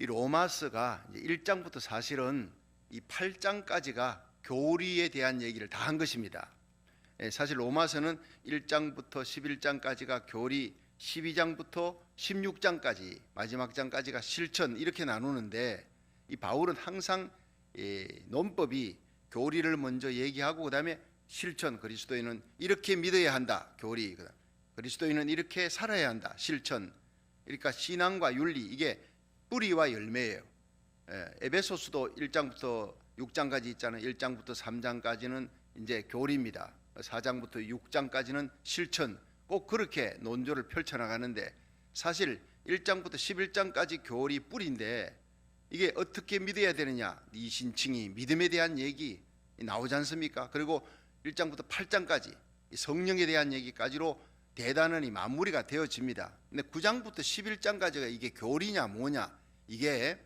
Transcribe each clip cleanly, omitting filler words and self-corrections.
이 로마서가 이제 1장부터 사실은 이 8장까지가 교리에 대한 얘기를 다 한 것입니다. 사실 로마서는 1장부터 11장까지가 교리, 12장부터 16장까지 마지막 장까지가 실천 이렇게 나누는데, 이 바울은 항상 논법이 교리를 먼저 얘기하고 그다음에 실천, 그리스도인은 이렇게 믿어야 한다, 교리, 그리스도인은 이렇게 살아야 한다, 실천. 그러니까 신앙과 윤리, 이게 뿌리와 열매예요. 에베소서도 1장부터 6장까지 있잖아요. 1장부터 3장까지는 이제 교리입니다. 4장부터 6장까지는 실천. 꼭 그렇게 논조를 펼쳐나가는데, 사실 1장부터 11장까지 교리 뿌리인데 이게 어떻게 믿어야 되느냐, 이 신칭이 믿음에 대한 얘기 나오지 않습니까? 그리고 1장부터 8장까지 성령에 대한 얘기까지로 대단히 마무리가 되어집니다. 근데 9장부터 11장까지가 이게 교리냐 뭐냐, 이게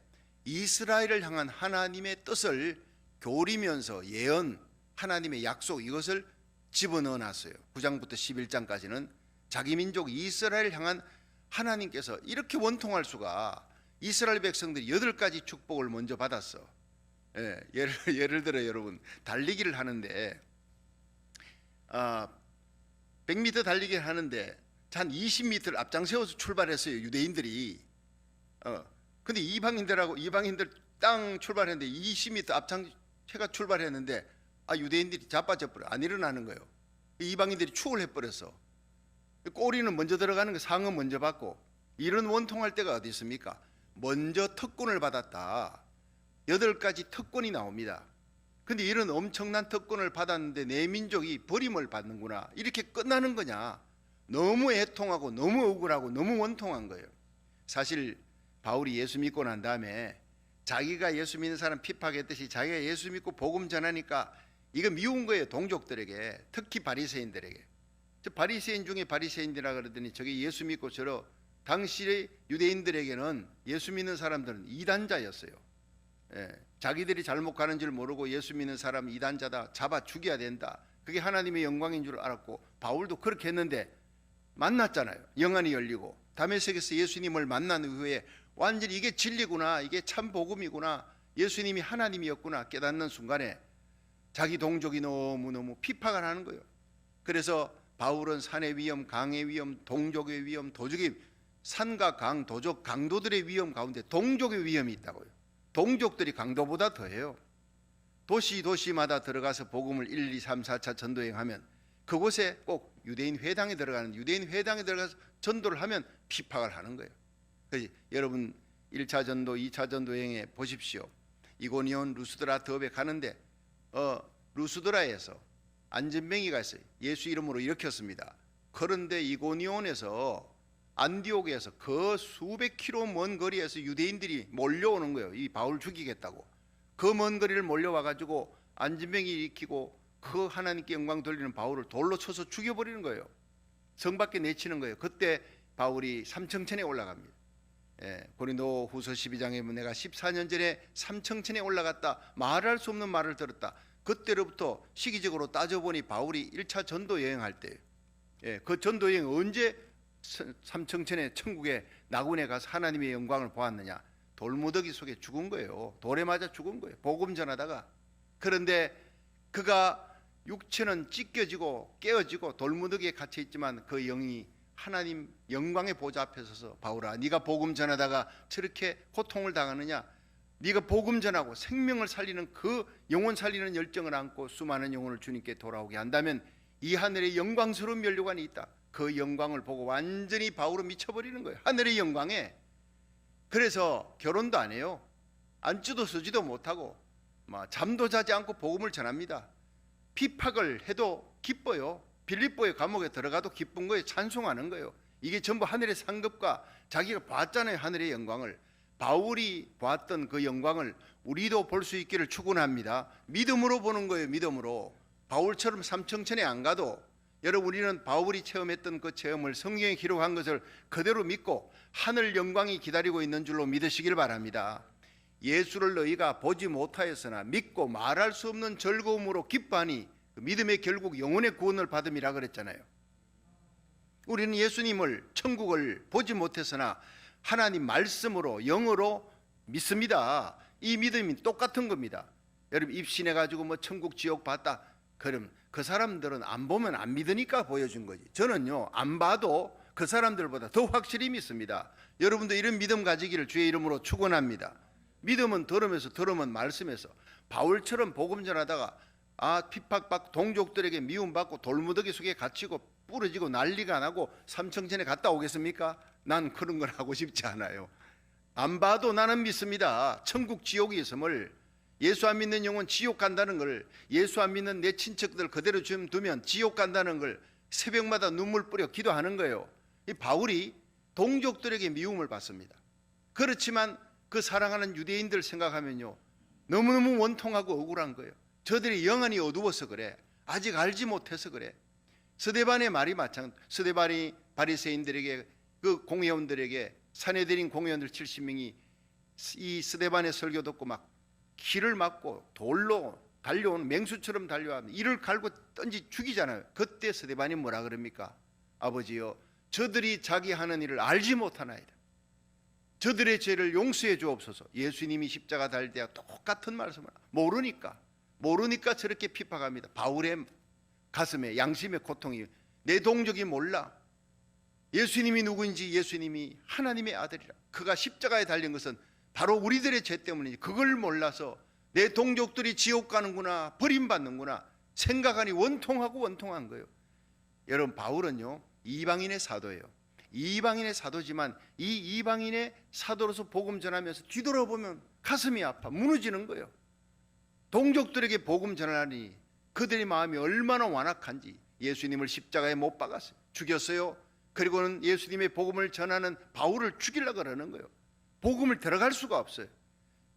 이스라엘을 향한 하나님의 뜻을 교리면서 예언, 하나님의 약속, 이것을 집어넣어 놨어요. 9장부터 11장까지는 자기 민족 이스라엘을 향한 하나님께서 이렇게 원통할 수가, 이스라엘 백성들이 8가지 축복을 먼저 받았어. 예를 들어 여러분, 달리기를 하는데 100m 달리기를 하는데 한 20m를 앞장세워서 출발했어요, 유대인들이. 근데 이방인들 땅 출발했는데 20m 앞장체가 출발했는데 유대인들이 자빠져 버려, 안 일어나는 거예요. 이방인들이 추월 해버렸어. 꼬리는 먼저 들어가는 거, 상은 먼저 받고. 이런 원통할 때가 어디 있습니까? 먼저 특권을 받았다. 8가지 특권이 나옵니다. 근데 이런 엄청난 특권을 받았는데 내 민족이 버림을 받는구나, 이렇게 끝나는 거냐? 너무 애통하고 너무 억울하고 너무 원통한 거예요. 사실 바울이 예수 믿고 난 다음에 자기가 예수 믿는 사람 핍박했듯이 자기가 예수 믿고 복음 전하니까 이거 미운 거예요, 동족들에게. 특히 바리새인들에게. 바리새인 중에 바리새인이라 그러더니 저게 예수 믿고 당시의 유대인들에게는 예수 믿는 사람들은 이단자였어요. 자기들이 잘못 가는 줄 모르고 예수 믿는 사람 이단자다, 잡아 죽여야 된다, 그게 하나님의 영광인 줄 알았고, 바울도 그렇게 했는데 만났잖아요. 영안이 열리고 다메섹에서 예수님을 만난 후에 완전히 이게 진리구나, 이게 참 복음이구나, 예수님이 하나님이었구나 깨닫는 순간에 자기 동족이 너무너무 핍박을 하는 거예요. 그래서 바울은 산의 위험, 강의 위험, 동족의 위험, 도적의, 산과 강, 도적, 강도들의 위험 가운데 동족의 위험이 있다고요. 동족들이 강도보다 더해요. 도시마다 들어가서 복음을 1, 2, 3, 4차 전도행하면 그곳에 꼭 유대인 회당에 들어가서 전도를 하면 핍박을 하는 거예요. 그래서 여러분 1차 전도, 2차 전도행에 보십시오. 이고니온, 루스드라, 더베 가는데 루스드라에서 안전뱅이가 있어요. 예수 이름으로 일으켰습니다. 그런데 이고니온에서, 안디옥에서 그 수백 킬로 먼 거리에서 유대인들이 몰려오는 거예요. 이 바울 죽이겠다고. 그 먼 거리를 몰려와 가지고 안전뱅이 일으키고 그 하나님께 영광 돌리는 바울을 돌로 쳐서 죽여버리는 거예요. 성 밖에 내치는 거예요. 그때 바울이 삼청천에 올라갑니다. 고린도 후서 12장에 보면 내가 14년 전에 삼청천에 올라갔다, 말할 수 없는 말을 들었다. 그때로부터 시기적으로 따져보니 바울이 1차 전도 여행할 때예요. 그 전도 여행 언제 삼청천에 천국의 나군에 가서 하나님의 영광을 보았느냐? 돌무더기 속에 죽은 거예요. 돌에 맞아 죽은 거예요, 복음 전하다가. 그런데 그가 육체는 찢겨지고 깨어지고 돌무더기에 갇혀 있지만 그 영이 하나님 영광의 보좌 앞에 서서, 바울아, 네가 복음 전하다가 저렇게 고통을 당하느냐? 네가 복음 전하고 생명을 살리는 그 영혼 살리는 열정을 안고 수많은 영혼을 주님께 돌아오게 한다면 이 하늘에 영광스러운 면류관이 있다. 그 영광을 보고 완전히 바울은 미쳐버리는 거예요, 하늘의 영광에. 그래서 결혼도 안 해요. 안주도 쓰지도 못하고 잠도 자지 않고 복음을 전합니다. 핍박을 해도 기뻐요. 빌립보의 감옥에 들어가도 기쁜 거예요. 찬송하는 거예요. 이게 전부 하늘의 상급과, 자기가 봤잖아요, 하늘의 영광을. 바울이 봤던 그 영광을 우리도 볼 수 있기를 축원합니다. 믿음으로 보는 거예요, 믿음으로. 바울처럼 삼청천에 안 가도 여러분, 우리는 바울이 체험했던 그 체험을 성경에 기록한 것을 그대로 믿고 하늘 영광이 기다리고 있는 줄로 믿으시길 바랍니다. 예수를 너희가 보지 못하였으나 믿고 말할 수 없는 즐거움으로 기뻐하니 그 믿음의 결국 영혼의 구원을 받음이라 그랬잖아요. 우리는 예수님을, 천국을 보지 못했으나 하나님 말씀으로, 영으로 믿습니다. 이 믿음이 똑같은 겁니다. 여러분 입신해 가지고 뭐 천국 지옥 봤다. 그럼 그 사람들은 안 보면 안 믿으니까 보여준 거지. 저는요 안 봐도 그 사람들보다 더 확실히 믿습니다. 여러분도 이런 믿음 가지기를 주의 이름으로 축원합니다. 믿음은 들으면서 들으면 말씀에서 바울처럼 복음 전하다가 핍박받고 동족들에게 미움받고 돌무더기 속에 갇히고 부러지고 난리가 나고 삼청전에 갔다 오겠습니까? 난 그런 걸 하고 싶지 않아요. 안 봐도 나는 믿습니다. 천국 지옥이 있음을. 예수 안 믿는 영혼 지옥 간다는 걸, 예수 안 믿는 내 친척들 그대로 좀 두면 지옥 간다는 걸 새벽마다 눈물 뿌려 기도하는 거예요. 이 바울이 동족들에게 미움을 받습니다. 그렇지만 그 사랑하는 유대인들 생각하면요 너무너무 원통하고 억울한 거예요. 저들이 영안이 어두워서 그래. 아직 알지 못해서 그래. 스데반의 말이 마찬가지. 스데반이 바리새인들에게 그 공회원들에게 산헤드린 공회원들 70명이 이 스데반의 설교 듣고 막 길을 막고 돌로 달려오는 맹수처럼 달려와 이를 갈고 던지 죽이잖아요. 그때 스데반이 뭐라 그럽니까? 아버지요 저들이 자기 하는 일을 알지 못하나이다. 저들의 죄를 용서해 주옵소서. 예수님이 십자가 달릴 때와 똑같은 말씀을 모르니까 저렇게 핍박합니다. 바울의 가슴에 양심의 고통이, 내 동족이 몰라. 예수님이 누구인지, 예수님이 하나님의 아들이라. 그가 십자가에 달린 것은 바로 우리들의 죄 때문이지. 그걸 몰라서 내 동족들이 지옥 가는구나, 버림받는구나 생각하니 원통한 거예요. 여러분 바울은요 이방인의 사도예요. 이방인의 사도지만 이 이방인의 사도로서 복음 전하면서 뒤돌아보면 가슴이 아파 무너지는 거예요. 동족들에게 복음 전하니 그들의 마음이 얼마나 완악한지. 예수님을 십자가에 못 박았어요. 죽였어요. 그리고는 예수님의 복음을 전하는 바울을 죽이려고 그러는 거예요. 복음을 들어갈 수가 없어요.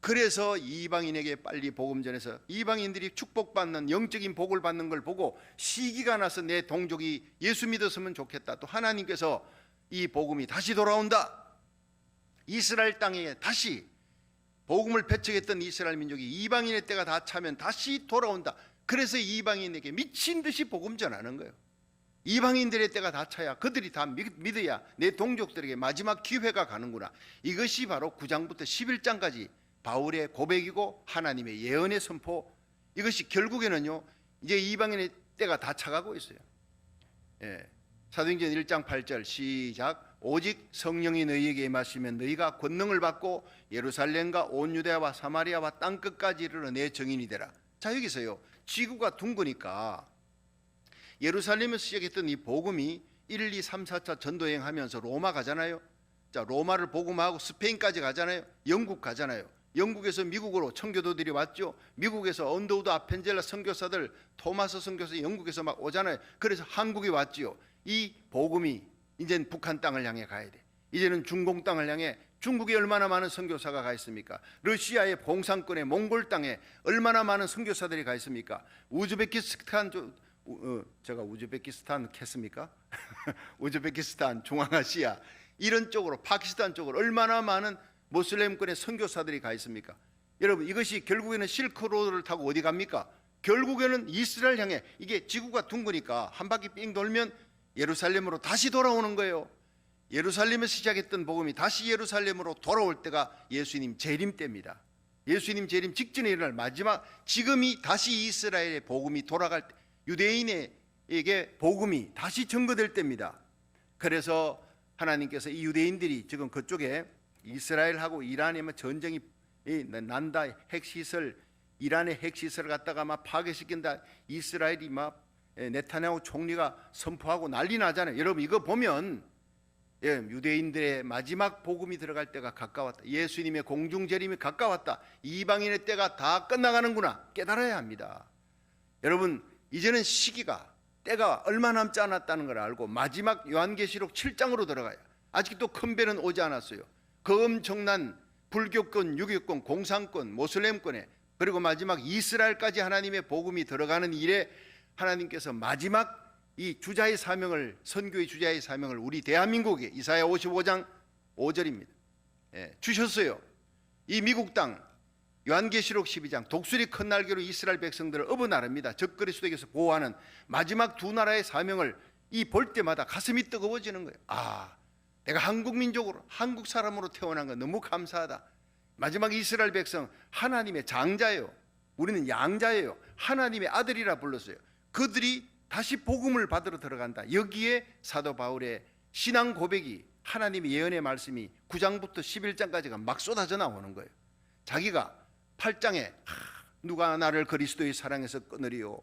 그래서 이방인에게 빨리 복음 전해서 이방인들이 축복받는 영적인 복을 받는 걸 보고 시기가 나서 내 동족이 예수 믿었으면 좋겠다. 또 하나님께서 이 복음이 다시 돌아온다. 이스라엘 땅에 다시 복음을 배척했던 이스라엘 민족이 이방인의 때가 다 차면 다시 돌아온다. 그래서 이방인에게 미친 듯이 복음 전하는 거예요. 이방인들의 때가 다 차야 그들이 다 믿어야 내 동족들에게 마지막 기회가 가는구나. 이것이 바로 9장부터 11장까지 바울의 고백이고 하나님의 예언의 선포. 이것이 결국에는요 이제 이방인의 때가 다 차가고 있어요. 사도행전 1장 8절 시작. 오직 성령이 너희에게 임하시면 너희가 권능을 받고 예루살렘과 온 유대와 사마리아와 땅끝까지 이르러 내 증인이 되라. 자 여기서요 지구가 둥그니까 예루살렘에서 시작했던 이 복음이 1, 2, 3, 4차 전도여행 하면서 로마 가잖아요. 자 로마를 복음하고 스페인까지 가잖아요. 영국 가잖아요. 영국에서 미국으로 청교도들이 왔죠. 미국에서 언더우드 아펜젤라 선교사들 토마스 선교사 영국에서 막 오잖아요. 그래서 한국이 왔지요. 이 복음이 이제는 북한 땅을 향해 가야 돼. 이제는 중공 땅을 향해 중국에 얼마나 많은 선교사가 가 있습니까? 러시아의 공산권의 몽골 땅에 얼마나 많은 선교사들이 가 있습니까? 우즈베키스탄 제가 우즈베키스탄 했습니까? 우즈베키스탄, 중앙아시아 이런 쪽으로 파키스탄 쪽으로 얼마나 많은 모슬렘권의 선교사들이 가 있습니까? 여러분 이것이 결국에는 실크로드를 타고 어디 갑니까? 결국에는 이스라엘 향해. 이게 지구가 둥그니까 한 바퀴 삥 돌면 예루살렘으로 다시 돌아오는 거예요. 예루살렘에서 시작했던 복음이 다시 예루살렘으로 돌아올 때가 예수님 재림 때입니다. 예수님 재림 직전에 일어날 마지막, 지금이 다시 이스라엘의 복음이 돌아갈 때, 유대인에게 복음이 다시 증거될 때입니다. 그래서 하나님께서 이 유대인들이 지금 그쪽에 이스라엘하고 이란에 전쟁이 난다, 핵시설, 이란의 핵시설을 갖다가 막 파괴시킨다, 이스라엘이 막 네타냐후 총리가 선포하고 난리 나잖아요. 여러분 이거 보면 유대인들의 마지막 복음이 들어갈 때가 가까웠다. 예수님의 공중재림이 가까웠다. 이방인의 때가 다 끝나가는구나 깨달아야 합니다. 여러분 이제는 시기가, 때가 얼마 남지 않았다는 걸 알고 마지막 요한계시록 7장으로 들어가요. 아직도 큰 배는 오지 않았어요. 그 엄청난 불교권, 유교권, 공산권, 모슬렘권에 그리고 마지막 이스라엘까지 하나님의 복음이 들어가는 일에 하나님께서 마지막 이 주자의 사명을, 선교의 주자의 사명을 우리 대한민국에 이사야 55장 5절입니다. 주셨어요. 이 미국 땅 요한계시록 12장 독수리 큰 날개로 이스라엘 백성들을 업어 나릅니다. 적그리스도에게서 보호하는 마지막 두 나라의 사명을 이 볼 때마다 가슴이 뜨거워지는 거예요. 아, 내가 한국 민족으로, 한국 사람으로 태어난 건 너무 감사하다. 마지막 이스라엘 백성 하나님의 장자예요. 우리는 양자예요. 하나님의 아들이라 불렀어요. 그들이 다시 복음을 받으러 들어간다. 여기에 사도 바울의 신앙 고백이, 하나님의 예언의 말씀이 9장부터 11장까지가 막 쏟아져 나오는 거예요. 자기가 8장에 누가 나를 그리스도의 사랑에서 끊으리요,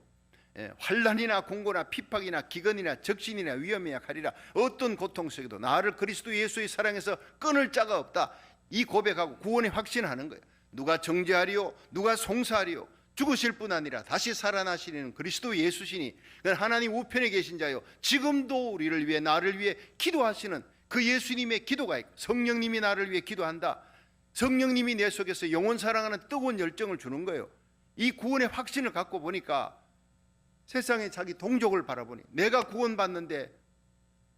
환난이나 공고나 핍박이나 기근이나 적신이나 위험이나 가리라, 어떤 고통 속에도 나를 그리스도 예수의 사랑에서 끊을 자가 없다. 이 고백하고 구원의 확신하는 거예요. 누가 정죄하리요, 누가 송사하리요, 죽으실 뿐 아니라 다시 살아나시는 그리스도 예수시니 하나님 우편에 계신 자요, 지금도 우리를 위해, 나를 위해 기도하시는 그 예수님의 기도가 있고, 성령님이 나를 위해 기도한다. 성령님이 내 속에서 영원 사랑하는 뜨거운 열정을 주는 거예요. 이 구원의 확신을 갖고 보니까 세상에 자기 동족을 바라보니, 내가 구원받는데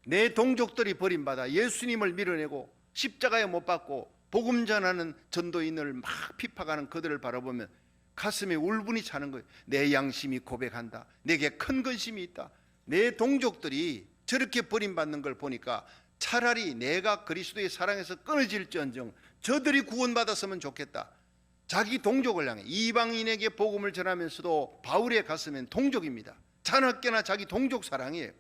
내 동족들이 버림받아 예수님을 밀어내고 십자가에 못 박고 복음 전하는 전도인을 막 핍박하는 그들을 바라보면 가슴에 울분이 차는 거예요. 내 양심이 고백한다. 내게 큰 근심이 있다. 내 동족들이 저렇게 버림받는 걸 보니까 차라리 내가 그리스도의 사랑에서 끊어질지언정 저들이 구원받았으면 좋겠다. 자기 동족을 향해 이방인에게 복음을 전하면서도 바울의 가슴엔 동족입니다. 자나깨나 자기 동족 사랑이에요.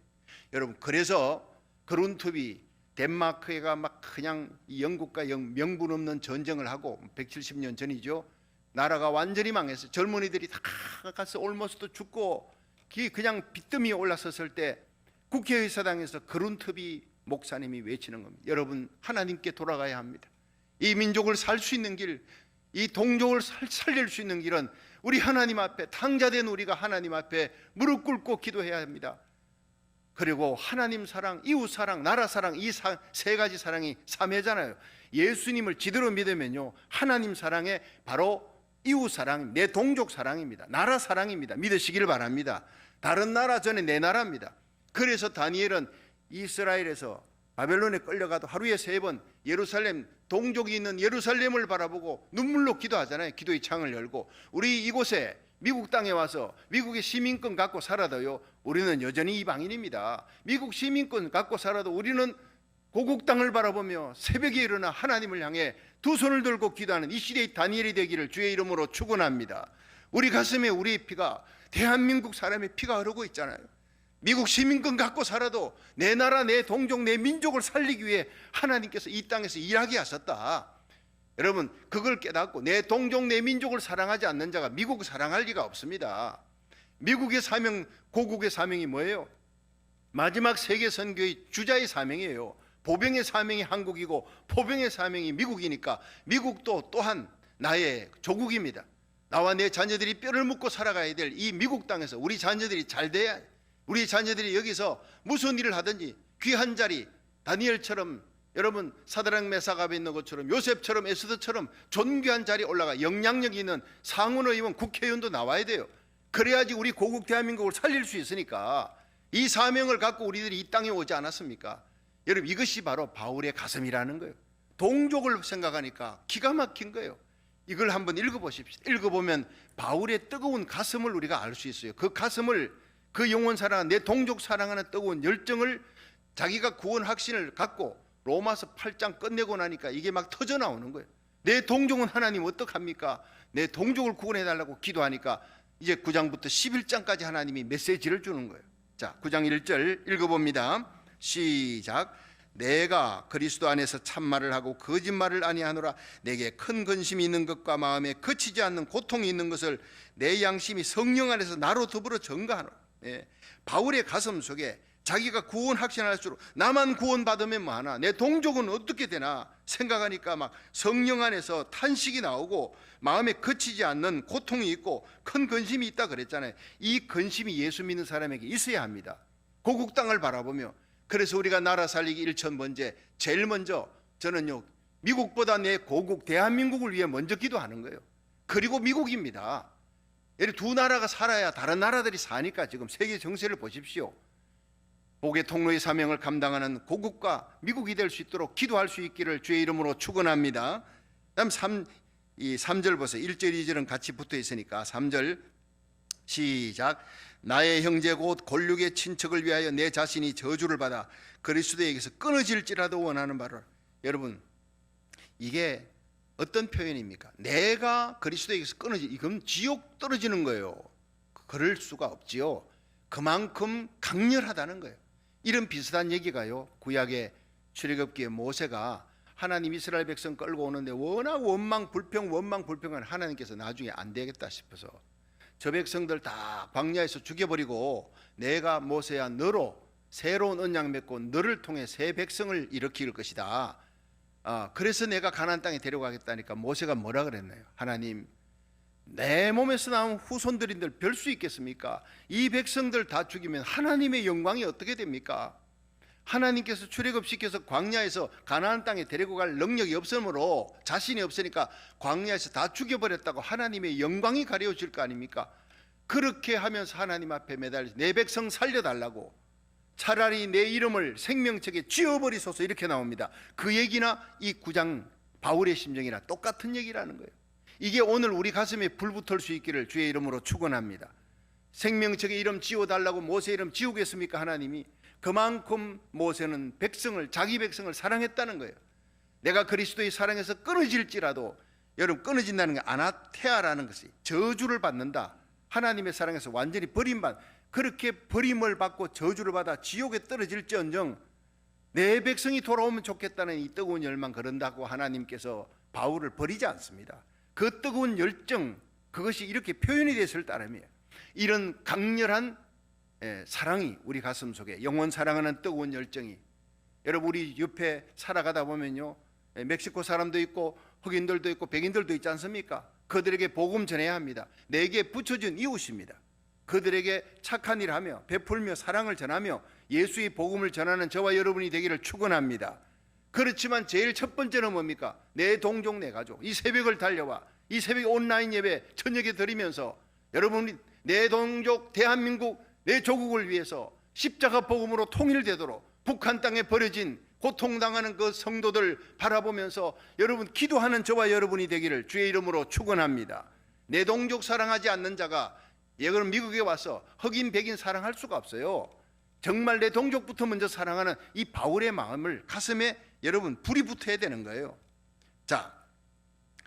여러분, 그래서 그룬트비 덴마크가 막 그냥 영국과 명분 없는 전쟁을 하고 170년 전이죠. 나라가 완전히 망했어요. 젊은이들이 다 가서 올모스도 죽고 그냥 빚더미에 올라섰을 때 국회의사당에서 그룬트비 목사님이 외치는 겁니다. 여러분, 하나님께 돌아가야 합니다. 이 민족을 살 수 있는 길, 이 동족을 살릴 수 있는 길은 우리 하나님 앞에, 탕자된 우리가 하나님 앞에 무릎 꿇고 기도해야 합니다. 그리고 하나님 사랑, 이웃 사랑, 나라 사랑, 이 세 가지 사랑이 삼회잖아요. 예수님을 지대로 믿으면요, 하나님 사랑에 바로 이웃 사랑, 내 동족 사랑입니다. 나라 사랑입니다. 믿으시기를 바랍니다. 다른 나라 전에 내 나라입니다. 그래서 다니엘은 이스라엘에서 바벨론에 끌려가도 하루에 3번 예루살렘, 동족이 있는 예루살렘을 바라보고 눈물로 기도하잖아요. 기도의 창을 열고. 우리 이곳에 미국 땅에 와서 미국의 시민권 갖고 살아도요, 우리는 여전히 이방인입니다. 미국 시민권 갖고 살아도 우리는 고국 땅을 바라보며 새벽에 일어나 하나님을 향해 두 손을 들고 기도하는 이 시대의 다니엘이 되기를 주의 이름으로 축원합니다. 우리 가슴에 우리의 피가, 대한민국 사람의 피가 흐르고 있잖아요. 미국 시민권 갖고 살아도 내 나라, 내 동족, 내 민족을 살리기 위해 하나님께서 이 땅에서 일하게 하셨다. 여러분, 그걸 깨닫고 내 동족, 내 민족을 사랑하지 않는 자가 미국을 사랑할 리가 없습니다. 미국의 사명, 고국의 사명이 뭐예요? 마지막 세계 선교의 주자의 사명이에요. 보병의 사명이 한국이고 포병의 사명이 미국이니까 미국도 또한 나의 조국입니다. 나와 내 자녀들이 뼈를 묻고 살아가야 될 이 미국 땅에서 우리 자녀들이 잘 돼야, 우리 자녀들이 여기서 무슨 일을 하든지 귀한 자리, 다니엘처럼, 여러분 사드락 메삭 아벳느고처럼, 요셉처럼, 에스더처럼 존귀한 자리에 올라가 영향력 있는 상원의원, 국회의원도 나와야 돼요. 그래야지 우리 고국 대한민국을 살릴 수 있으니까. 이 사명을 갖고 우리들이 이 땅에 오지 않았습니까? 여러분, 이것이 바로 바울의 가슴이라는 거예요. 동족을 생각하니까 기가 막힌 거예요. 이걸 한번 읽어보십시오. 읽어보면 바울의 뜨거운 가슴을 우리가 알 수 있어요. 그 가슴을, 그 영원 사랑, 내 동족 사랑하는 뜨거운 열정을 자기가 구원 확신을 갖고 로마서 8장 끝내고 나니까 이게 막 터져 나오는 거예요. 내 동족은 하나님 어떡합니까? 내 동족을 구원해달라고 기도하니까 이제 9장부터 11장까지 하나님이 메시지를 주는 거예요. 자, 9장 1절 읽어봅니다. 시작. 내가 그리스도 안에서 참말을 하고 거짓말을 아니하노라. 내게 큰 근심이 있는 것과 마음에 그치지 않는 고통이 있는 것을 내 양심이 성령 안에서 나로 더불어 증거하노라. 바울의 가슴 속에 자기가 구원 확신할수록 나만 구원받으면 뭐하나, 내 동족은 어떻게 되나 생각하니까 막 성령 안에서 탄식이 나오고 마음에 그치지 않는 고통이 있고 큰 근심이 있다 그랬잖아요. 이 근심이 예수 믿는 사람에게 있어야 합니다. 고국 땅을 바라보며. 그래서 우리가 나라 살리기 1,000번째 제일 먼저 저는요, 미국보다 내 고국 대한민국을 위해 먼저 기도하는 거예요. 그리고 미국입니다. 두 나라가 살아야 다른 나라들이 사니까. 지금 세계 정세를 보십시오. 복의 통로의 사명을 감당하는 고국과 미국이 될 수 있도록 기도할 수 있기를 주의 이름으로 축원합니다. 다음 3절 보세요. 1절 2절은 같이 붙어 있으니까 3절 시작. 나의 형제 곧 골육의 친척을 위하여 내 자신이 저주를 받아 그리스도에게서 끊어질지라도 원하는 바를. 여러분, 이게 어떤 표현입니까? 내가 그리스도에게서 이건 지옥 떨어지는 거예요. 그럴 수가 없지요. 그만큼 강렬하다는 거예요. 이런 비슷한 얘기가요, 구약의 출애굽기에 모세가 하나님 이스라엘 백성 끌고 오는데 워낙 원망불평한 하나님께서 나중에 안 되겠다 싶어서 저 백성들 다 광야에서 죽여버리고 내가 모세야 너로 새로운 언약 맺고 너를 통해 새 백성을 일으킬 것이다. 그래서 내가 가나안 땅에 데려가겠다니까 모세가 뭐라 그랬나요? 하나님, 내 몸에서 나온 후손들인들 별 수 있겠습니까? 이 백성들 다 죽이면 하나님의 영광이 어떻게 됩니까? 하나님께서 출애굽시켜서 광야에서 가나안 땅에 데리고 갈 능력이 없으므로 자신이 없으니까 광야에서 다 죽여버렸다고 하나님의 영광이 가려질 거 아닙니까? 그렇게 하면서 하나님 앞에 매달려 내 백성 살려달라고, 차라리 내 이름을 생명책에 지워버리소서, 이렇게 나옵니다. 그 얘기나 이 9장 바울의 심정이나 똑같은 얘기라는 거예요. 이게 오늘 우리 가슴에 불 붙을 수 있기를 주의 이름으로 축원합니다. 생명책에 이름 지워달라고 모세 이름 지우겠습니까? 하나님이. 그만큼 모세는 자기 백성을 사랑했다는 거예요. 내가 그리스도의 사랑에서 끊어질지라도, 여러분, 끊어진다는 게 아나테아라는 것이 저주를 받는다. 하나님의 사랑에서 완전히 버림받, 그렇게 버림을 받고 저주를 받아 지옥에 떨어질지언정 내 백성이 돌아오면 좋겠다는 이 뜨거운 열망, 그런다고 하나님께서 바울을 버리지 않습니다. 그 뜨거운 열정, 그것이 이렇게 표현이 됐을 따름이에요. 이런 강렬한 사랑이 우리 가슴 속에, 영원 사랑하는 뜨거운 열정이, 여러분, 우리 옆에 살아가다 보면요, 멕시코 사람도 있고 흑인들도 있고 백인들도 있지 않습니까? 그들에게 복음 전해야 합니다. 내게 붙여준 이웃입니다. 그들에게 착한 일 하며 베풀며 사랑을 전하며 예수의 복음을 전하는 저와 여러분이 되기를 축원합니다. 그렇지만 제일 첫 번째는 뭡니까? 내 동족, 내 가족. 이 새벽을 달려와 이 새벽 온라인 예배 저녁에 드리면서 여러분이 내 동족, 대한민국, 내 조국을 위해서 십자가 복음으로 통일되도록 북한 땅에 버려진 고통당하는 그 성도들 바라보면서 여러분 기도하는 저와 여러분이 되기를 주의 이름으로 축원합니다. 내 동족 사랑하지 않는 자가 그럼 미국에 와서 흑인 백인 사랑할 수가 없어요. 정말 내 동족부터 먼저 사랑하는 이 바울의 마음을 가슴에 여러분 불이 붙어야 되는 거예요. 자,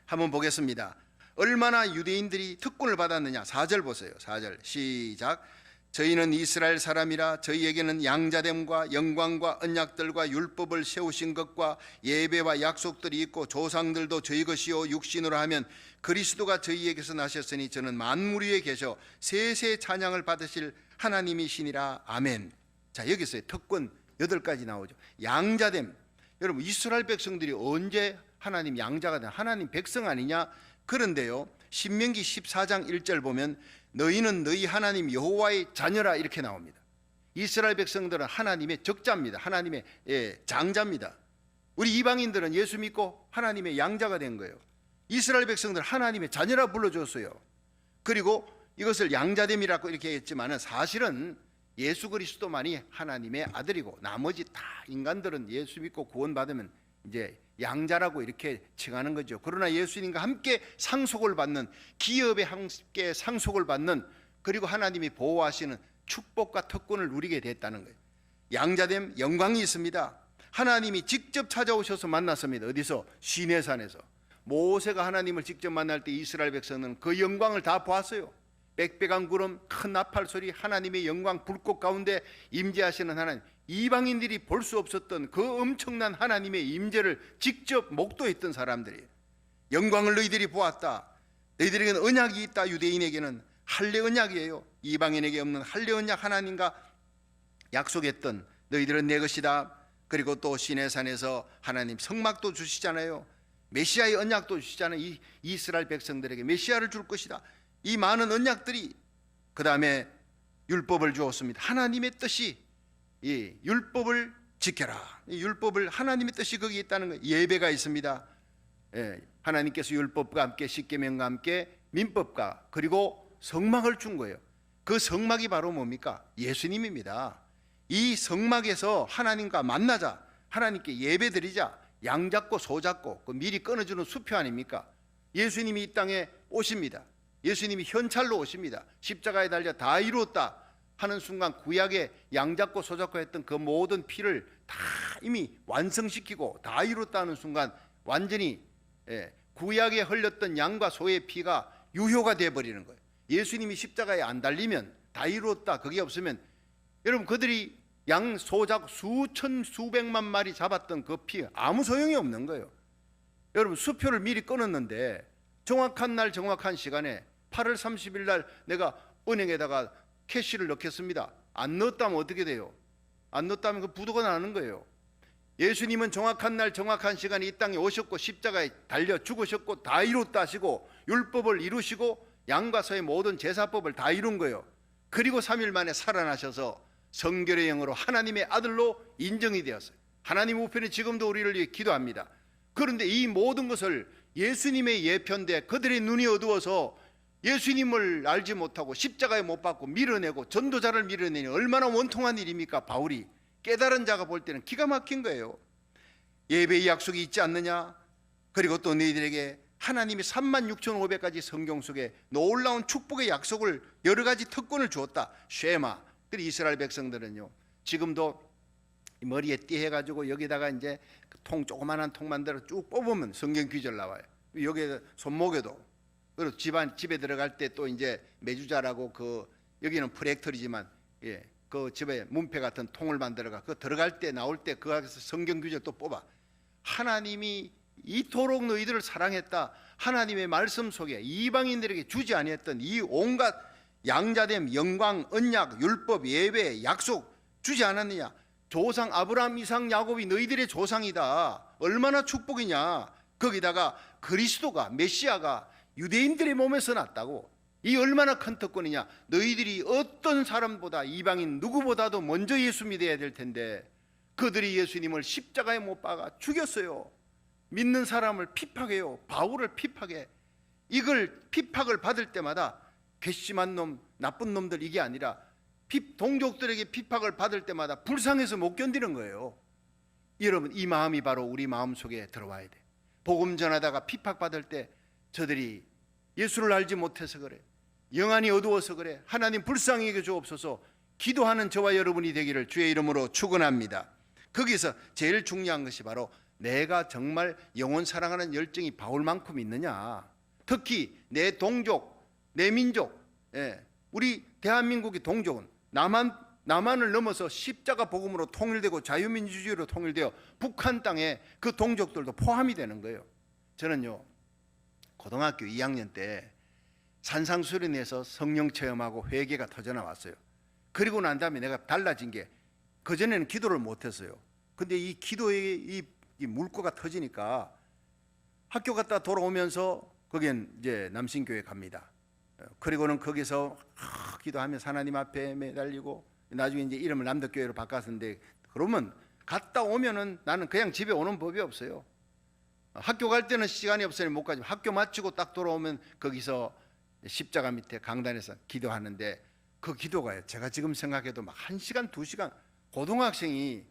한번 보겠습니다. 얼마나 유대인들이 특권을 받았느냐. 4절 보세요. 4절 시작. 저희는 이스라엘 사람이라 저희에게는 양자됨과 영광과 언약들과 율법을 세우신 것과 예배와 약속들이 있고 조상들도 저희 것이요 육신으로 하면 그리스도가 저희에게서 나셨으니 저는 만물 위에 계셔 세세 찬양을 받으실 하나님이시니라. 아멘. 자, 여기서 특권 8가지 나오죠. 양자됨. 여러분, 이스라엘 백성들이 언제 하나님 양자가 된 하나님 백성 아니냐? 그런데요, 신명기 14장 1절 보면 너희는 너희 하나님 여호와의 자녀라, 이렇게 나옵니다. 이스라엘 백성들은 하나님의 적자입니다. 하나님의 장자입니다. 우리 이방인들은 예수 믿고 하나님의 양자가 된 거예요. 이스라엘 백성들 하나님의 자녀라 불러줬어요. 그리고 이것을 양자됨이라고 이렇게 했지만 사실은 예수 그리스도만이 하나님의 아들이고 나머지 다 인간들은 예수 믿고 구원받으면 이제 양자라고 이렇게 칭하는 거죠. 그러나 예수님과 함께 상속을 받는, 기업에 함께 상속을 받는, 그리고 하나님이 보호하시는 축복과 특권을 누리게 됐다는 거예요. 양자됨, 영광이 있습니다. 하나님이 직접 찾아오셔서 만났습니다. 어디서? 시내산에서. 모세가 하나님을 직접 만날 때 이스라엘 백성은 그 영광을 다 보았어요. 빽빽한 구름, 큰 나팔 소리, 하나님의 영광, 불꽃 가운데 임재하시는 하나님, 이방인들이 볼 수 없었던 그 엄청난 하나님의 임재를 직접 목도했던 사람들이에요. 영광을 너희들이 보았다. 너희들에게는 언약이 있다. 유대인에게는 할례 언약이에요. 이방인에게 없는 할례 언약, 하나님과 약속했던 너희들은 내 것이다. 그리고 또 시내산에서 하나님 성막도 주시잖아요. 메시아의 언약도 주시잖아요. 이 이스라엘 백성들에게 메시아를 줄 것이다. 이 많은 언약들이, 그 다음에 율법을 주었습니다. 하나님의 뜻이, 이 율법을 지켜라. 이 율법을, 하나님의 뜻이 거기 있다는 거예요. 예배가 있습니다. 하나님께서 율법과 함께 십계명과 함께 민법과 그리고 성막을 준 거예요. 그 성막이 바로 뭡니까? 예수님입니다. 이 성막에서 하나님과 만나자, 하나님께 예배드리자, 양 잡고 소 잡고 그 미리 끊어주는 수표 아닙니까? 예수님이 이 땅에 오십니다. 예수님이 현찰로 오십니다. 십자가에 달려 다 이루었다 하는 순간 구약에 양 잡고 소 잡고 했던 그 모든 피를 다 이미 완성시키고 다 이뤘다 하는 순간 완전히 구약에 흘렸던 양과 소의 피가 유효가 돼 버리는 거예요. 예수님이 십자가에 안 달리면 다 이루었다. 그게 없으면 여러분 그들이 양 소작 수천 수백만 마리 잡았던 그 피 아무 소용이 없는 거예요. 여러분 수표를 미리 끊었는데 정확한 날 정확한 시간에 8월 30일 날 내가 은행에다가 캐시를 넣겠습니다. 안 넣었다면 어떻게 돼요? 안 넣었다면 그 부도가 나는 거예요. 예수님은 정확한 날 정확한 시간에 이 땅에 오셨고 십자가에 달려 죽으셨고 다 이뤘다 하시고 율법을 이루시고 양과 소의 모든 제사법을 다 이룬 거예요. 그리고 3일 만에 살아나셔서 성결의 영으로 하나님의 아들로 인정이 되었어요. 하나님 우편에 지금도 우리를 위해 기도합니다. 그런데 이 모든 것을 예수님의 예편대 그들의 눈이 어두워서 예수님을 알지 못하고 십자가에 못 박고 밀어내고 전도자를 밀어내니 얼마나 원통한 일입니까? 바울이 깨달은 자가 볼 때는 기가 막힌 거예요. 예배의 약속이 있지 않느냐? 그리고 또 너희들에게 하나님이 36,500가지 성경 속에 놀라운 축복의 약속을 여러 가지 특권을 주었다. 쉐마. 그리고 이스라엘 백성들은요 지금도 머리에 띠해가지고 여기다가 이제 통 조그만한 통 만들어 쭉 뽑으면 성경 귀절 나와요. 여기에 손목에도. 그리고 집에 들어갈 때 또 이제 매주자라고 그 여기는 프렉터리지만 예, 그 집에 문패 같은 통을 만들어가 그 들어갈 때 나올 때 그 안에서 성경 귀절 또 뽑아. 하나님이 이토록 너희들을 사랑했다. 하나님의 말씀 속에 이방인들에게 주지 아니했던 이 온갖 양자됨, 영광, 언약, 율법, 예배, 약속 주지 않았느냐? 조상 아브라함, 이삭, 야곱이 너희들의 조상이다. 얼마나 축복이냐? 거기다가 그리스도가 메시아가 유대인들의 몸에서 났다고. 이 얼마나 큰 특권이냐? 너희들이 어떤 사람보다 이방인 누구보다도 먼저 예수 믿어야 될 텐데 그들이 예수님을 십자가에 못 박아 죽였어요. 믿는 사람을 핍박해요. 바울을 핍박해. 이걸 핍박을 받을 때마다 괘씸한 놈, 나쁜 놈들 이게 아니라 동족들에게 핍박을 받을 때마다 불쌍해서 못 견디는 거예요. 여러분 이 마음이 바로 우리 마음속에 들어와야 돼. 복음 전하다가 핍박받을 때 저들이 예수를 알지 못해서 그래. 영안이 어두워서 그래. 하나님 불쌍히 여겨 주옵소서. 기도하는 저와 여러분이 되기를 주의 이름으로 축원합니다. 거기서 제일 중요한 것이 바로 내가 정말 영혼 사랑하는 열정이 바울만큼 있느냐. 특히 내 동족, 내 민족, 우리 대한민국의 동족은 남한을 넘어서 십자가 복음으로 통일되고 자유민주주의로 통일되어 북한 땅에 그 동족들도 포함이 되는 거예요. 저는요 고등학교 2학년 때 산상수련회에서 성령 체험하고 회개가 터져 나왔어요. 그리고 난 다음에 내가 달라진 게 그전에는 기도를 못했어요. 근데 이 기도의 이 물꼬가 터지니까 학교 갔다 돌아오면서 거긴 이제 남신교회 갑니다. 그리고는 거기서 기도하면서 하나님 앞에 매달리고 나중에 이제 이름을 남덕교회로 바꿨는데 그러면 갔다 오면은 나는 그냥 집에 오는 법이 없어요. 학교 갈 때는 시간이 없으니 못 가지만 학교 마치고 딱 돌아오면 거기서 십자가 밑에 강단에서 기도하는데 그 기도가요. 제가 지금 생각해도 막 1시간, 2시간 고등학생이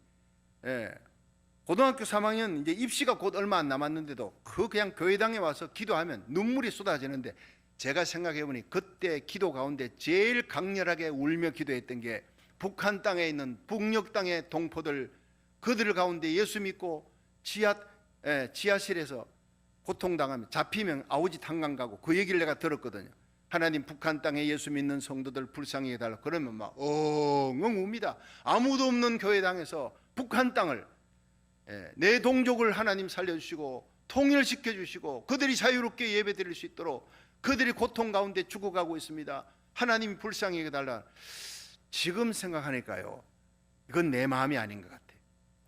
고등학교 3학년 이제 입시가 곧 얼마 안 남았는데도 그냥 교회당에 와서 기도하면 눈물이 쏟아지는데 제가 생각해 보니 그때 기도 가운데 제일 강렬하게 울며 기도했던 게 북한 땅에 있는 북녘 땅의 동포들 그들 가운데 예수 믿고 지하실에서 고통당하면 잡히면 아우짓 한강 가고 그 얘기를 내가 들었거든요. 하나님 북한 땅에 예수 믿는 성도들 불쌍히 해달라. 그러면 막 엉엉 웁니다. 아무도 없는 교회당에서 북한 땅을 내 동족을 하나님 살려주시고 통일시켜 주시고 그들이 자유롭게 예배드릴 수 있도록 그들이 고통 가운데 죽어가고 있습니다. 하나님 불쌍히 해달라. 지금 생각하니까요 이건 내 마음이 아닌 것 같아요.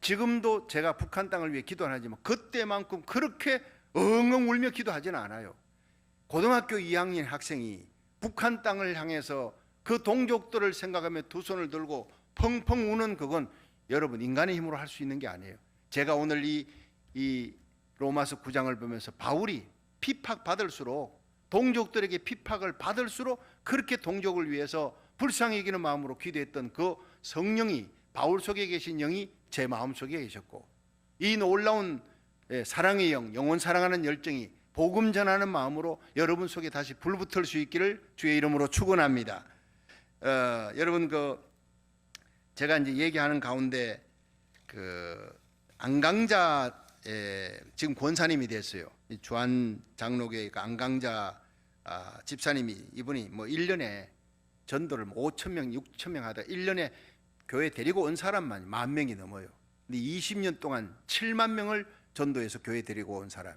지금도 제가 북한 땅을 위해 기도는 하지만 그때만큼 그렇게 엉엉 울며 기도하지는 않아요. 고등학교 2학년 학생이 북한 땅을 향해서 그 동족들을 생각하며 두 손을 들고 펑펑 우는 그건 여러분 인간의 힘으로 할 수 있는 게 아니에요. 제가 오늘 이 로마서 9장을 보면서 바울이 핍박받을수록 동족들에게 핍박을 받을수록 그렇게 동족을 위해서 불쌍히 여기는 마음으로 기도했던 그 성령이 바울 속에 계신 영이 제 마음속에 계셨고 이 놀라운 사랑의 영, 영혼 사랑하는 열정이 복음 전하는 마음으로 여러분 속에 다시 불붙을 수 있기를 주의 이름으로 축원합니다. 여러분 제가 이제 얘기하는 가운데 안강자 지금 권사님이 됐어요. 이 주한 장로교회 그 안강자 집사님이 이분이 뭐 1년에 전도를 5천 명, 6천 명 하다 1년에 교회 데리고 온 사람만 10,000명이 넘어요. 근데 20년 동안 7만 명을 전도해서 교회 데리고 온 사람.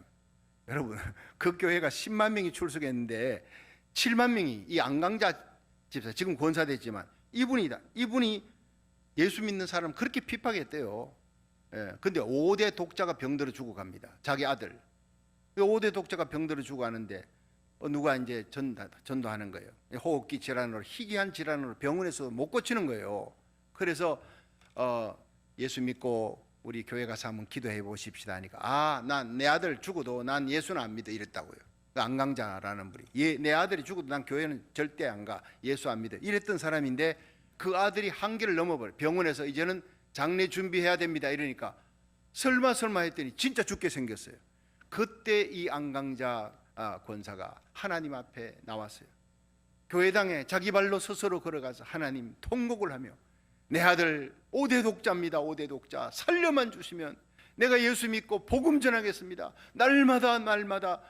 여러분, 그 교회가 10만 명이 출석했는데 7만 명이 이 안강자 집사, 지금 권사됐지만 이분이 예수 믿는 사람 그렇게 핍박했대요. 예, 근데 5대 독자가 병들어 죽어갑니다. 자기 아들. 5대 독자가 병들어 죽어가는데 누가 이제 전도하는 거예요. 호흡기 질환으로, 희귀한 질환으로 병원에서 못 고치는 거예요. 그래서 예수 믿고 우리 교회 가서 한번 기도해 보십시다 하니까 난 내 아들 죽어도 난 예수는 안 믿어 이랬다고요. 그 안강자라는 분이 내 아들이 죽어도 난 교회는 절대 안 가, 예수 안 믿어 이랬던 사람인데 그 아들이 한계를 넘어버려 병원에서 이제는 장례 준비해야 됩니다 이러니까 설마 했더니 진짜 죽게 생겼어요. 그때 이 안강자 권사가 하나님 앞에 나왔어요. 교회당에 자기 발로 스스로 걸어가서 하나님 통곡을 하며 내 아들 5대 독자입니다. 5대 독자 살려만 주시면 내가 예수 믿고 복음 전하겠습니다. 날마다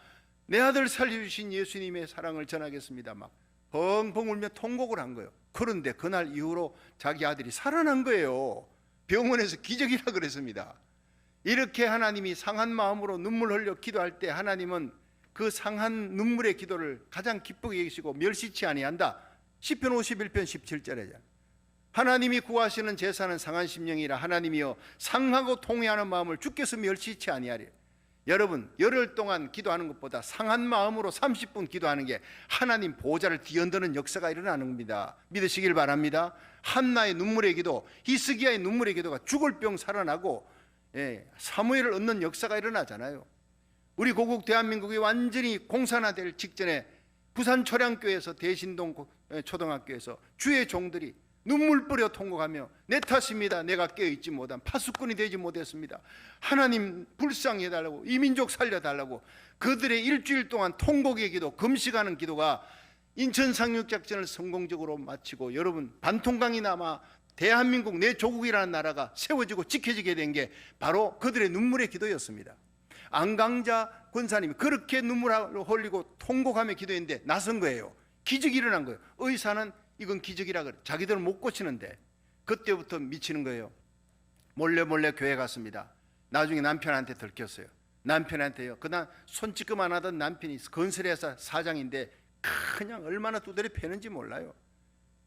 내 아들 살려주신 예수님의 사랑을 전하겠습니다. 막 펑펑 울며 통곡을 한 거예요. 그런데 그날 이후로 자기 아들이 살아난 거예요. 병원에서 기적이라 그랬습니다. 이렇게 하나님이 상한 마음으로 눈물 흘려 기도할 때 하나님은 그 상한 눈물의 기도를 가장 기쁘게 여기시고 멸시치 아니한다. 시편 51편 17절에 하나님이 구하시는 제사는 상한 심령이라 하나님이여 상하고 통회하는 마음을 주께서 멸시치 아니하리. 여러분, 열흘 동안 기도하는 것보다 상한 마음으로 30분 기도하는 게 하나님 보좌를 뒤흔드는 역사가 일어나는 겁니다. 믿으시길 바랍니다. 한나의 눈물의 기도, 히스기야의 눈물의 기도가 죽을 병 살아나고 사무엘을 얻는 역사가 일어나잖아요. 우리 고국 대한민국이 완전히 공산화될 직전에 부산 초량교에서 대신동 초등학교에서 주의 종들이 눈물 뿌려 통곡하며 내 탓입니다. 내가 깨어있지 못한 파수꾼이 되지 못했습니다. 하나님 불쌍히 해달라고, 이 민족 살려달라고 그들의 일주일 동안 통곡의 기도, 금식하는 기도가 인천 상륙작전을 성공적으로 마치고 여러분 반통강이 남아 대한민국 내 조국이라는 나라가 세워지고 지켜지게 된 게 바로 그들의 눈물의 기도였습니다. 안강자 권사님이 그렇게 눈물을 흘리고 통곡하며 기도했는데 나선 거예요. 기적이 일어난 거예요. 의사는 이건 기적이라 그래. 자기들은 못 고치는데 그때부터 미치는 거예요. 몰래 교회 갔습니다. 나중에 남편한테 들켰어요. 남편한테요. 그날 손찌끄만 하던 남편이 건설회사 사장인데 그냥 얼마나 두드려 패는지 몰라요.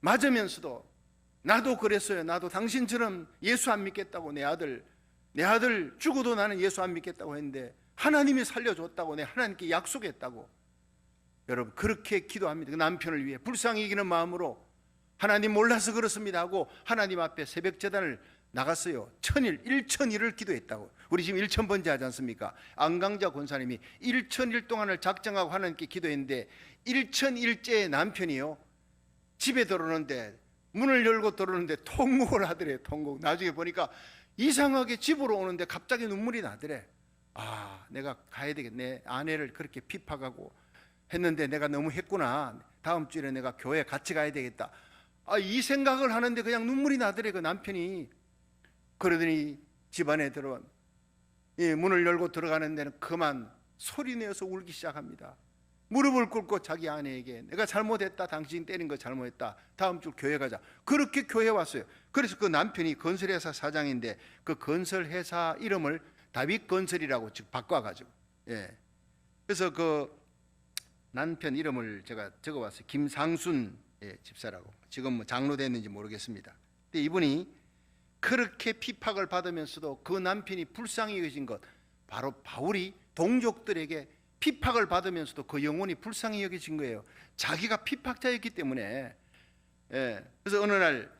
맞으면서도 나도 그랬어요. 나도 당신처럼 예수 안 믿겠다고 내 아들 죽어도 나는 예수 안 믿겠다고 했는데 하나님이 살려줬다고 내 하나님께 약속했다고. 여러분 그렇게 기도합니다. 그 남편을 위해 불쌍히 여기는 마음으로 하나님 몰라서 그렇습니다 하고 하나님 앞에 새벽 제단을 나갔어요. 1000일을 기도했다고. 우리 지금 1000번째 하지 않습니까? 안강자 권사님이 1000일 동안을 작정하고 하나님께 기도했는데 1000일째의 남편이요 집에 들어오는데 문을 열고 들어오는데 통곡을 하더래요. 통곡. 나중에 보니까 이상하게 집으로 오는데 갑자기 눈물이 나더래. 내가 가야 되겠네. 아내를 그렇게 핍박하고 했는데 내가 너무 했구나. 다음 주에 내가 교회 같이 가야 되겠다. 이 생각을 하는데 그냥 눈물이 나더래. 그 남편이. 그러더니 집안에 들어온 문을 열고 들어가는 데는 그만 소리내어서 울기 시작합니다. 무릎을 꿇고 자기 아내에게 내가 잘못했다. 당신 때린 거 잘못했다. 다음 주 교회 가자. 그렇게 교회 왔어요. 그래서 그 남편이 건설회사 사장인데 그 건설회사 이름을 다윗건설이라고 즉 바꿔가지고 그래서 그 남편 이름을 제가 적어봤어요. 김상순 집사라고. 지금 뭐 장로 됐는지 모르겠습니다. 근데 이분이 그렇게 핍박을 받으면서도 그 남편이 불쌍히 여기신 것, 바로 바울이 동족들에게 핍박을 받으면서도 그 영혼이 불쌍히 여기신 거예요. 자기가 핍박자였기 때문에. 그래서 어느 날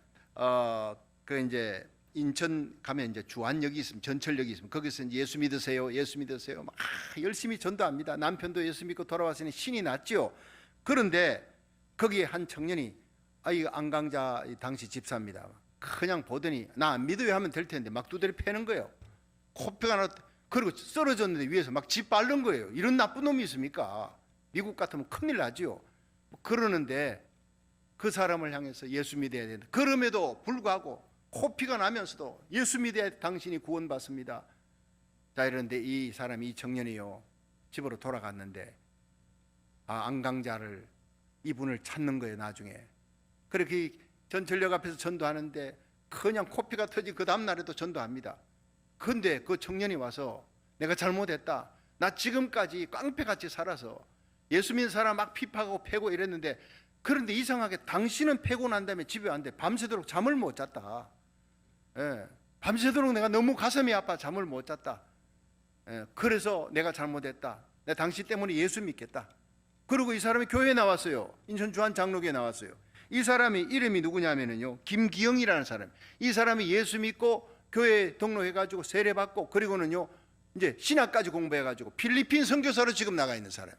그 이제 인천 가면 이제 주안역이 있으면 전철역이 있으면 거기서 이제 예수 믿으세요 막 열심히 전도합니다. 남편도 예수 믿고 돌아왔으니 신이 났죠. 그런데 거기에 한 청년이 이 안강자 당시 집사입니다. 그냥 보더니 나 안 믿어요 하면 될 텐데 막 두드려 패는 거예요. 코피가 나. 그리고 쓰러졌는데 위에서 막 짓밟는 거예요. 이런 나쁜 놈이 있습니까? 미국 같으면 큰일 나지요. 그러는데 그 사람을 향해서 예수 믿어야 된다. 그럼에도 불구하고 코피가 나면서도 예수 믿어야 당신이 구원받습니다. 자, 이런데 이 사람이, 이 청년이요, 집으로 돌아갔는데 안강자를 이분을 찾는 거예요. 나중에 그렇게 전 전력 앞에서 전도하는데 그냥 코피가 터지 그 다음 날에도 전도합니다. 근데 그 청년이 와서 내가 잘못했다. 나 지금까지 깡패같이 살아서 예수 믿는 사람 막 핍박하고 패고 이랬는데, 그런데 이상하게 당신은 패고 난 다음에 집에 왔는데 밤새도록 잠을 못 잤다. 밤새도록 내가 너무 가슴이 아파 잠을 못 잤다. 그래서 내가 잘못했다. 내가 당신 때문에 예수 믿겠다. 그리고 이 사람이 교회에 나왔어요. 인천 주한 장로교에 나왔어요. 이 사람이 이름이 누구냐면요, 김기영이라는 사람. 이 사람이 예수 믿고 교회 등록해가지고 세례받고, 그리고는요 이제 신학까지 공부해가지고 필리핀 선교사로 지금 나가 있는 사람.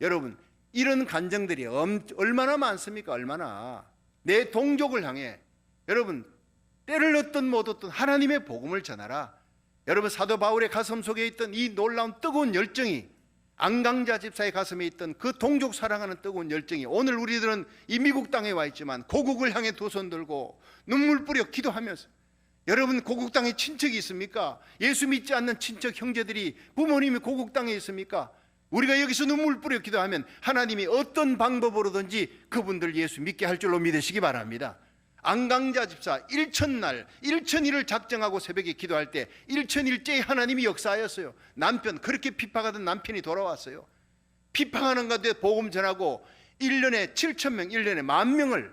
여러분, 이런 간증들이 얼마나 많습니까? 얼마나. 내 동족을 향해 여러분 때를 얻든 못 얻든 하나님의 복음을 전하라. 여러분, 사도 바울의 가슴 속에 있던 이 놀라운 뜨거운 열정이, 안강자 집사의 가슴에 있던 그 동족 사랑하는 뜨거운 열정이, 오늘 우리들은 이 미국 땅에 와 있지만 고국을 향해 두 손 들고 눈물 뿌려 기도하면서, 여러분 고국 땅에 친척이 있습니까? 예수 믿지 않는 친척 형제들이, 부모님이 고국 땅에 있습니까? 우리가 여기서 눈물 뿌려 기도하면 하나님이 어떤 방법으로든지 그분들 예수 믿게 할 줄로 믿으시기 바랍니다. 안강자 집사 1000날 1000일을 작정하고 새벽에 기도할 때 1000일째에 하나님이 역사하였어요. 남편, 그렇게 핍박하던 남편이 돌아왔어요. 핍박하는 가운데 복음 전하고 1년에 7000명, 1년에 10,000명을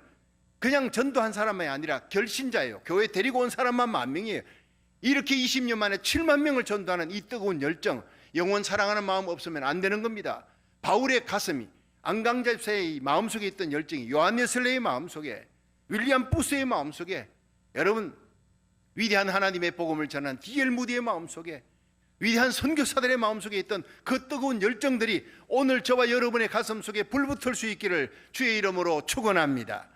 그냥 전도한 사람만이 아니라 결신자예요. 교회 데리고 온 사람만 10,000명이에요. 이렇게 20년 만에 7만 명을 전도하는 이 뜨거운 열정, 영원 사랑하는 마음 없으면 안 되는 겁니다. 바울의 가슴이, 안강자 집사의 마음속에 있던 열정이, 요한 웨슬레의 마음속에, 윌리엄 부스의 마음속에, 여러분 위대한 하나님의 복음을 전한 D.L. 무디의 마음속에, 위대한 선교사들의 마음속에 있던 그 뜨거운 열정들이 오늘 저와 여러분의 가슴 속에 불붙을 수 있기를 주의 이름으로 축원합니다.